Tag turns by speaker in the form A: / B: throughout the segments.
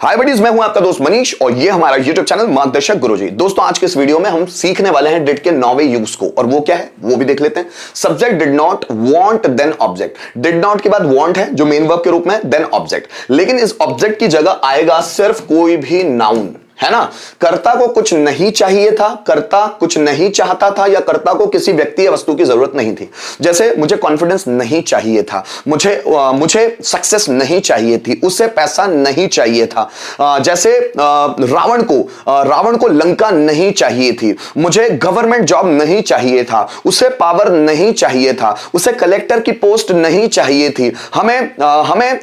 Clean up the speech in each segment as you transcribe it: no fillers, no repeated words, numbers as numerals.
A: हाय buddies, मैं हूं आपका दोस्त मनीष और ये हमारा यूट्यूब चैनल मार्गदर्शक गुरुजी। दोस्तों आज के इस वीडियो में हम सीखने वाले हैं डिड के 9वें यूज को, और वो क्या है वो भी देख लेते हैं। Subject did not, want then object. Did not के बाद वांट है जो मेन वर्ब के रूप में, देन ऑब्जेक्ट। लेकिन इस ऑब्जेक्ट की जगह आएगा सिर्फ कोई भी नाउन, है ना। कर्ता को कुछ नहीं चाहिए था, कर्ता कुछ नहीं चाहता था, या कर्ता को किसी व्यक्ति या वस्तु की जरूरत नहीं थी। जैसे मुझे कॉन्फिडेंस नहीं चाहिए था, मुझे सक्सेस नहीं चाहिए थी, उसे पैसा नहीं चाहिए था। जैसे रावण को लंका नहीं चाहिए थी, मुझे गवर्नमेंट जॉब नहीं चाहिए था, उसे पावर नहीं चाहिए था, उसे कलेक्टर की पोस्ट नहीं चाहिए थी, हमें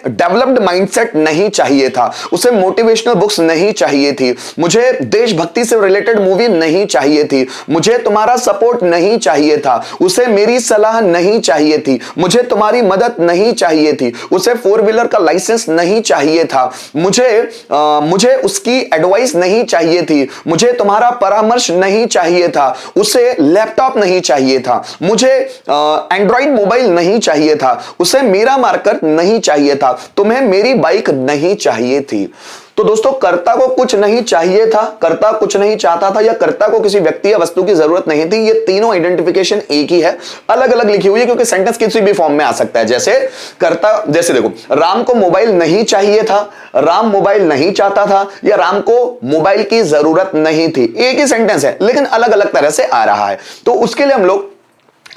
A: डेवलप्ड माइंडसेट नहीं चाहिए था, उसे मोटिवेशनल बुक्स नहीं चाहिए थी, मुझे देशभक्ति से रिलेटेड मूवी नहीं चाहिए थी, मुझे तुम्हारा सपोर्ट नहीं चाहिए था, उसे मेरी सलाह नहीं चाहिए थी, मुझे तुम्हारी मदद नहीं चाहिए थी, उसे 4 व्हीलर का लाइसेंस नहीं चाहिए था, मुझे उसकी एडवाइस नहीं चाहिए थी, मुझे तुम्हारा परामर्श नहीं चाहिए था, उसे लैपटॉप नहीं चाहिए था, मुझे एंड्रॉइड मोबाइल नहीं चाहिए था, उसे मेरा मार्कर नहीं चाहिए था, तुम्हें मेरी बाइक नहीं चाहिए थी। तो दोस्तों कर्ता को कुछ नहीं चाहिए था, कर्ता कुछ नहीं चाहता था, या कर्ता को किसी व्यक्ति या वस्तु की जरूरत नहीं थी, ये तीनों आइडेंटिफिकेशन एक ही है, अलग अलग लिखी हुई है क्योंकि सेंटेंस किसी भी फॉर्म में आ सकता है। जैसे देखो, राम को मोबाइल नहीं चाहिए था, राम मोबाइल नहीं चाहता था, या राम को मोबाइल की जरूरत नहीं थी। एक ही सेंटेंस है लेकिन अलग अलग तरह से आ रहा है। तो उसके लिए हम लोग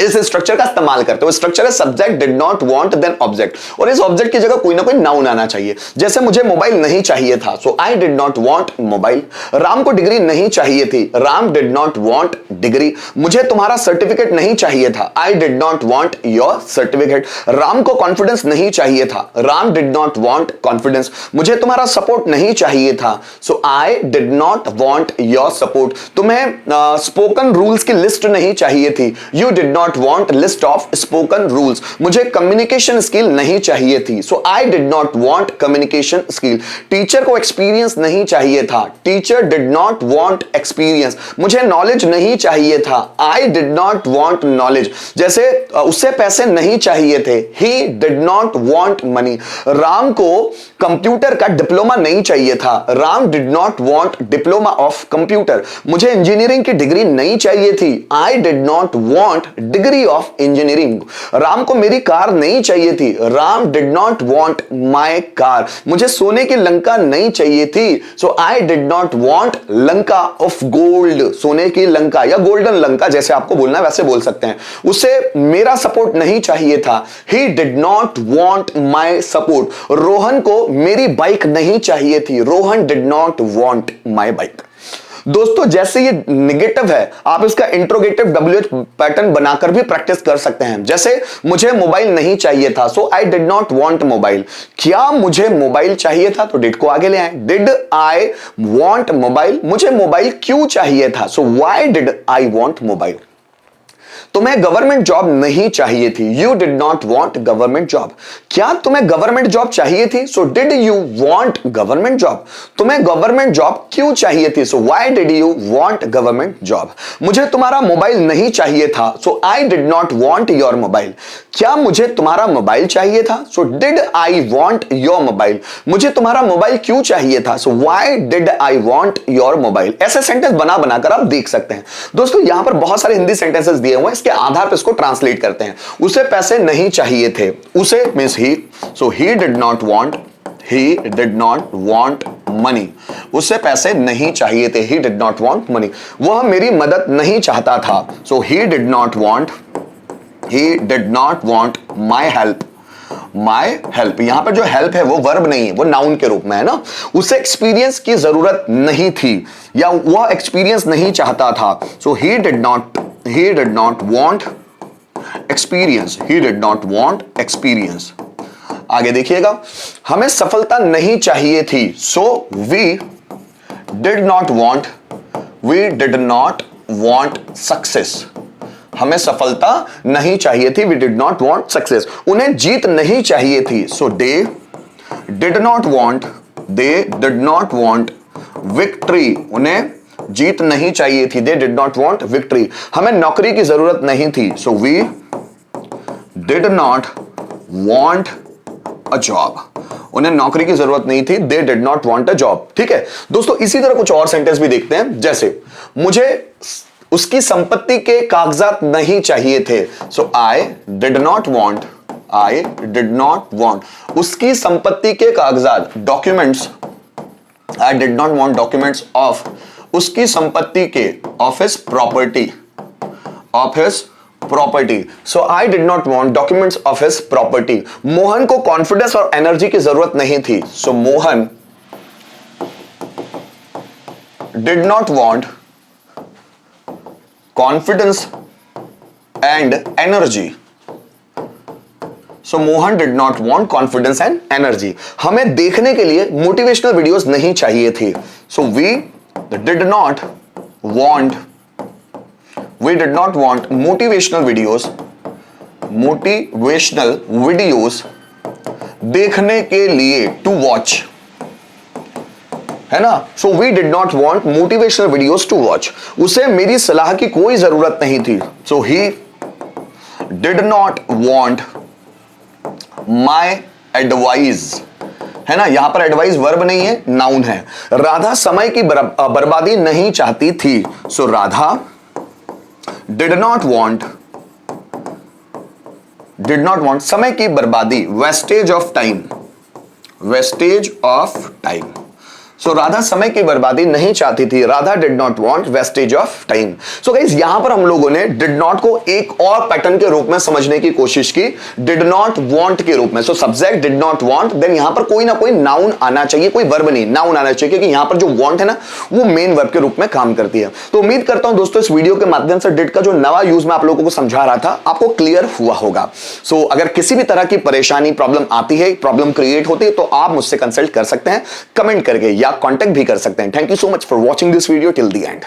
A: इस स्ट्रक्चर का इस्तेमाल करते हो। स्ट्रक्चर है subject did not want then object, और इस ऑब्जेक्ट की जगह कोई ना कोई नाउन आना चाहिए। जैसे मुझे मोबाइल नहीं चाहिए था, so I did not want mobile. Ram को डिग्री नहीं चाहिए थी, Ram did not want degree. मुझे तुम्हारा सर्टिफिकेट नहीं चाहिए था, I did not want your certificate. Ram को कॉन्फिडेंस नहीं चाहिए था, Ram did not want confidence. मुझे तुम्हारा सपोर्ट नहीं चाहिए था, so I did not want your support. तुम्हें स्पोकन रूल्स की लिस्ट नहीं चाहिए थी, you did not want list of spoken rules। मुझे कम्युनिकेशन स्किल नहीं चाहिए थी, so I did not want communication skill। Teacher को एक्सपीरियंस नहीं चाहिए था, teacher did not want experience। मुझे नॉलेज नहीं चाहिए था, I did not want knowledge। जैसे उससे पैसे नहीं चाहिए थे, he did not want money। Ram को कंप्यूटर का डिप्लोमा नहीं चाहिए था, Ram did not want diploma of computer। मुझे इंजीनियरिंग की डिग्री नहीं चाहिए थी, I did not want degree of engineering. Ram को मेरी कार नहीं चाहिए थी, Ram did not want my car. मुझे सोने की लंका नहीं चाहिए थी, so I did not want Lanka of gold. सोने की लंका या गोल्डन लंका, जैसे आपको बोलना है वैसे बोल सकते हैं। उसे मेरा सपोर्ट नहीं चाहिए था, ही did not want my support. Rohan को मेरी बाइक नहीं चाहिए थी, Rohan did not want my bike. दोस्तों जैसे ये निगेटिव है, आप इसका इंट्रोगेटिव WH पैटर्न बनाकर भी प्रैक्टिस कर सकते हैं। जैसे मुझे मोबाइल नहीं चाहिए था, so I did not want mobile. क्या मुझे मोबाइल चाहिए था, तो डिड को आगे ले आए। Did I want mobile. मुझे मोबाइल क्यों चाहिए था, so why did I want mobile. तुम्हें गवर्नमेंट जॉब नहीं चाहिए थी, you did not want government job. क्या तुम्हें गवर्नमेंट जॉब चाहिए थी, so did you want government job. तुम्हें गवर्नमेंट जॉब क्यों चाहिए थी, so why did you want government job. मुझे तुम्हारा मोबाइल नहीं चाहिए था, so I did not want your mobile. क्या मुझे तुम्हारा मोबाइल चाहिए था, so did I want your mobile. मुझे तुम्हारा मोबाइल क्यों चाहिए था, so why did I want your mobile. ऐसे सेंटेंस बना बनाकर आप देख सकते हैं। दोस्तों यहां पर बहुत सारे हिंदी सेंटेंसेस दिए हुए हैं, इसके आधार पर इसको ट्रांसलेट करते हैं। उसे पैसे नहीं चाहिए थे, उसे means he, so he did not want money. उसे पैसे नहीं चाहिए थे, he did not want money. वह मेरी मदद नहीं चाहता था, so he did not want my help. यहां पर जो हेल्प है वो वर्ब नहीं है, वो नाउन के रूप में है ना। उसे एक्सपीरियंस की जरूरत नहीं थी, या वह एक्सपीरियंस नहीं चाहता था, so he did not want experience. आगे देखिएगा, हमें सफलता नहीं चाहिए थी, so we did not want success. हमें सफलता नहीं चाहिए थी, we did not want success. उन्हें जीत नहीं चाहिए थी, so they did not want victory. उन्हें जीत नहीं चाहिए थी, they did not want victory. हमें नौकरी की जरूरत नहीं थी, so we did not want a job, उन्हें नौकरी की जरूरत नहीं थी, they did not want a job. ठीक है दोस्तों, इसी तरह कुछ और सेंटेंस भी देखते हैं, जैसे मुझे उसकी संपत्ति के कागजात नहीं चाहिए थे, so I did not want उसकी संपत्ति के कागजात, documents, I did not want documents of उसकी संपत्ति के, of his property, so I did not want documents of his property. Mohan को कॉन्फिडेंस और एनर्जी की जरूरत नहीं थी, so Mohan did not want confidence and energy, so Mohan did not want confidence and energy. हमें देखने के लिए मोटिवेशनल वीडियोस नहीं चाहिए थी, so we did not want motivational videos देखने के लिए, टू वॉच, है ना। So we did not want motivational videos to watch. उसे मेरी सलाह की कोई जरूरत नहीं थी, so he did not want my advice, है ना। यहां पर एडवाइस वर्ब नहीं है, नाउन है। राधा समय की बर्बादी नहीं चाहती थी, सो राधा डिड नॉट वांट समय की बर्बादी, वेस्टेज ऑफ टाइम, सो राधा समय की बर्बादी नहीं चाहती थी, Radha did not want wastage of time. So guys, यहां पर हम लोगों ने डिड नॉट को एक और पैटर्न के रूप में समझने की कोशिश की, डिड नॉट वांट के रूप में। So subject did not want, then यहां पर कोई ना कोई नाउन आना चाहिए, कोई वर्ब नहीं, नाउन आना चाहिए, क्योंकि यहां पर जो वांट है ना, वो मेन वर्ब के रूप में काम करती है। तो उम्मीद करता हूं दोस्तों, इस वीडियो के माध्यम से डिड का जो नवा यूज मैं आप लोगों को समझा रहा था, आपको क्लियर हुआ होगा। सो अगर किसी भी तरह की परेशानी, प्रॉब्लम आती है, प्रॉब्लम क्रिएट होती है, तो आप मुझसे कंसल्ट कर सकते हैं कमेंट करके, या कॉन्टेक्ट भी कर सकते हैं। Thank you so much for watching this video till the end.